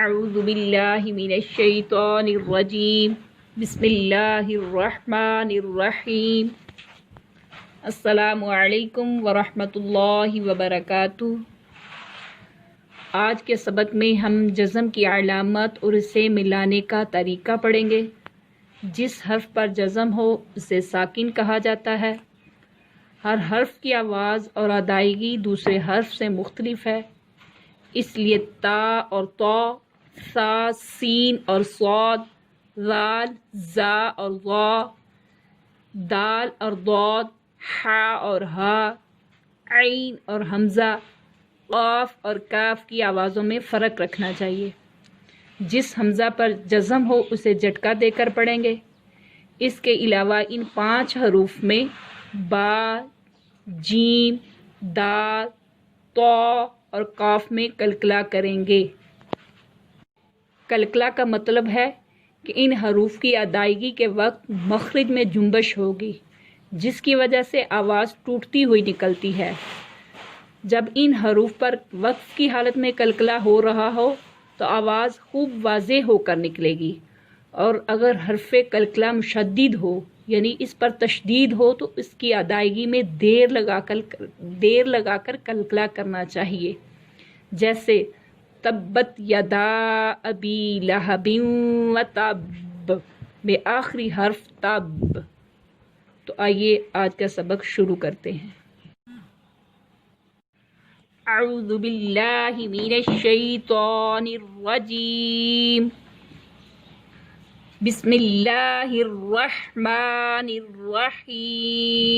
اعوذ باللہ من الشیطان الرجیم بسم اللہ الرحمن الرحیم السلام علیکم ورحمۃ اللہ وبرکاتہ۔ آج کے سبق میں ہم جزم کی علامت اور اسے ملانے کا طریقہ پڑھیں گے۔ جس حرف پر جزم ہو اسے ساکن کہا جاتا ہے۔ ہر حرف کی آواز اور ادائیگی دوسرے حرف سے مختلف ہے، اس لیے تا اور طا، سا، سین اور صاد، ذال، زا اور ظا، دال اور ضاد، حا اور ہا، عین اور حمزہ، قاف اور کاف کی آوازوں میں فرق رکھنا چاہیے۔ جس حمزہ پر جزم ہو اسے جھٹکا دے کر پڑھیں گے۔ اس کے علاوہ ان 5 حروف میں با، جیم، دال، طا اور قاف میں کلکلا کریں گے۔ کلکلا کا مطلب ہے کہ ان حروف کی ادائیگی کے وقت مخرج میں جنبش ہوگی، جس کی وجہ سے آواز ٹوٹتی ہوئی نکلتی ہے۔ جب ان حروف پر وقف کی حالت میں کلکلا ہو رہا ہو تو آواز خوب واضح ہو کر نکلے گی، اور اگر حرف کلکلا مشدد ہو یعنی اس پر تشدید ہو تو اس کی ادائیگی میں دیر لگا کر کلکلا کرنا چاہیے، جیسے تبت یدا ابی لہب وتب میں آخری حرف تب۔ تو آئیے آج کا سبق شروع کرتے ہیں۔ اعوذ باللہ من الشیطان الرجیم، بسم اللہ الرحمن الرحیم۔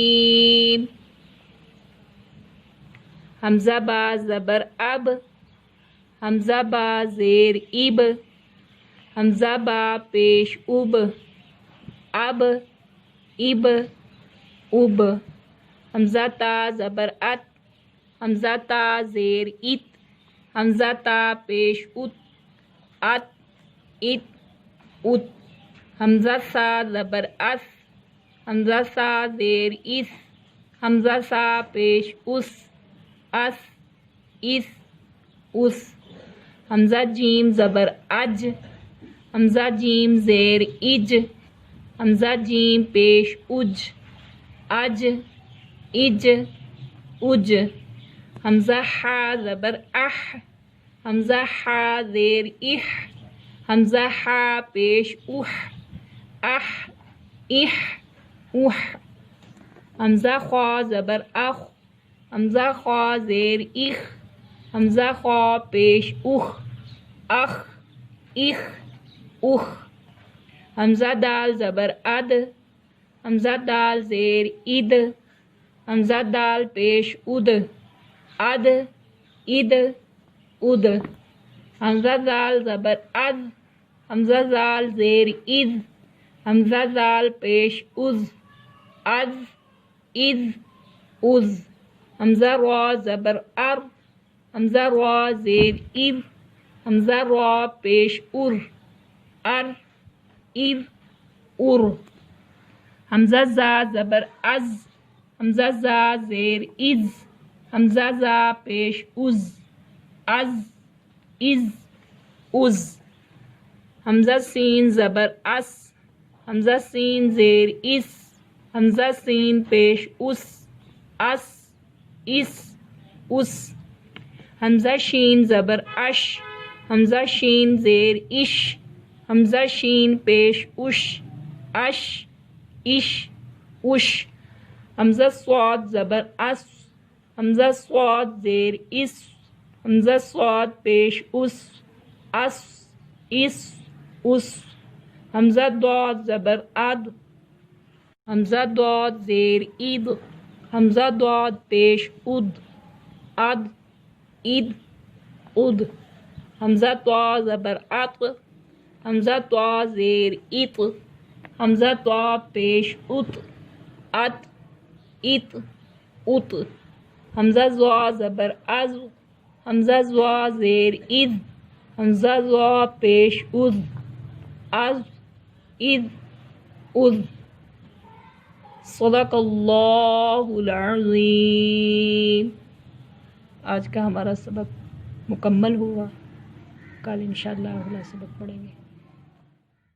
حمزہ با زبر اب، حمزہ با زیر اب، حمزہ با پیش اب، اب، اب، اب۔ حمزہ تا زبر ات، حمزہ تا زیر ات، حمزہ تا پیش ات، ات، ات، ات۔ حمزہ سا زبر اس، حمزہ سا زیر اس، حمزہ سا پیش اس، اس، اس، اس۔ حمزہ جیم زبر اج، حمزہ جیم زیر اج، حمزہ جیم پیش اج، اج، اج، اج۔ حمزہ حا زبر اح، حمزہ حا زیر اح، حمزہ حا پیش اح، اح، اح، اح۔ حمزہ خا زبر اخ، حمزہ خا زیر اخ، حمزہ خا پیش اخ، اخ، اخ، اخ۔ حمزہ دال زبر اد، حمزہ دال زیر اد، حمزہ دال پیش اد، اد، اد، اد۔ حمزہ زال زبر از، حمزہ زال زیر از، حمزہ زال پیش از، از، از، از۔ حمزہ را زبر ار، حمزہ را زیر ار، حمزہ را پیش ار، ار، ار، ار۔ حمزہ زا زبر از، حمزہ زا زیر از، حمزہ زا پیش از، از، از، از۔ حمزہ سین زبر اس، حمزہ سین زیر اس، حمزہ سین پیش اس، اس، اس، اس۔ حمزہ شین زبر اش، حمزہ شین زیر اش، حمزہ شین پیش اش، اش، اش، اش۔ حمزہ صاد زبر اس، حمزہ صاد زیر اس، حمزہ صاد پیش اس، اس، اس، اس۔ حمزہ ضاد زبر اد، حمزہ ضاد زیر اد، حمزہ ضاد پیش اد، اد، اد، اد۔ حمزہ طا زبر اط، حمزہ طا زیر اط، حمزہ طا پیش ات، ات، ات، ات۔ حمزہ ضا زبر از، حمزہ ضا زیر از، حمزہ ضا پیش از، از، از، از۔ صدق اللہ العظیم۔ آج کا ہمارا سبق مکمل ہوا۔ کل انشاءاللہ اگلا سبق پڑھیں گے.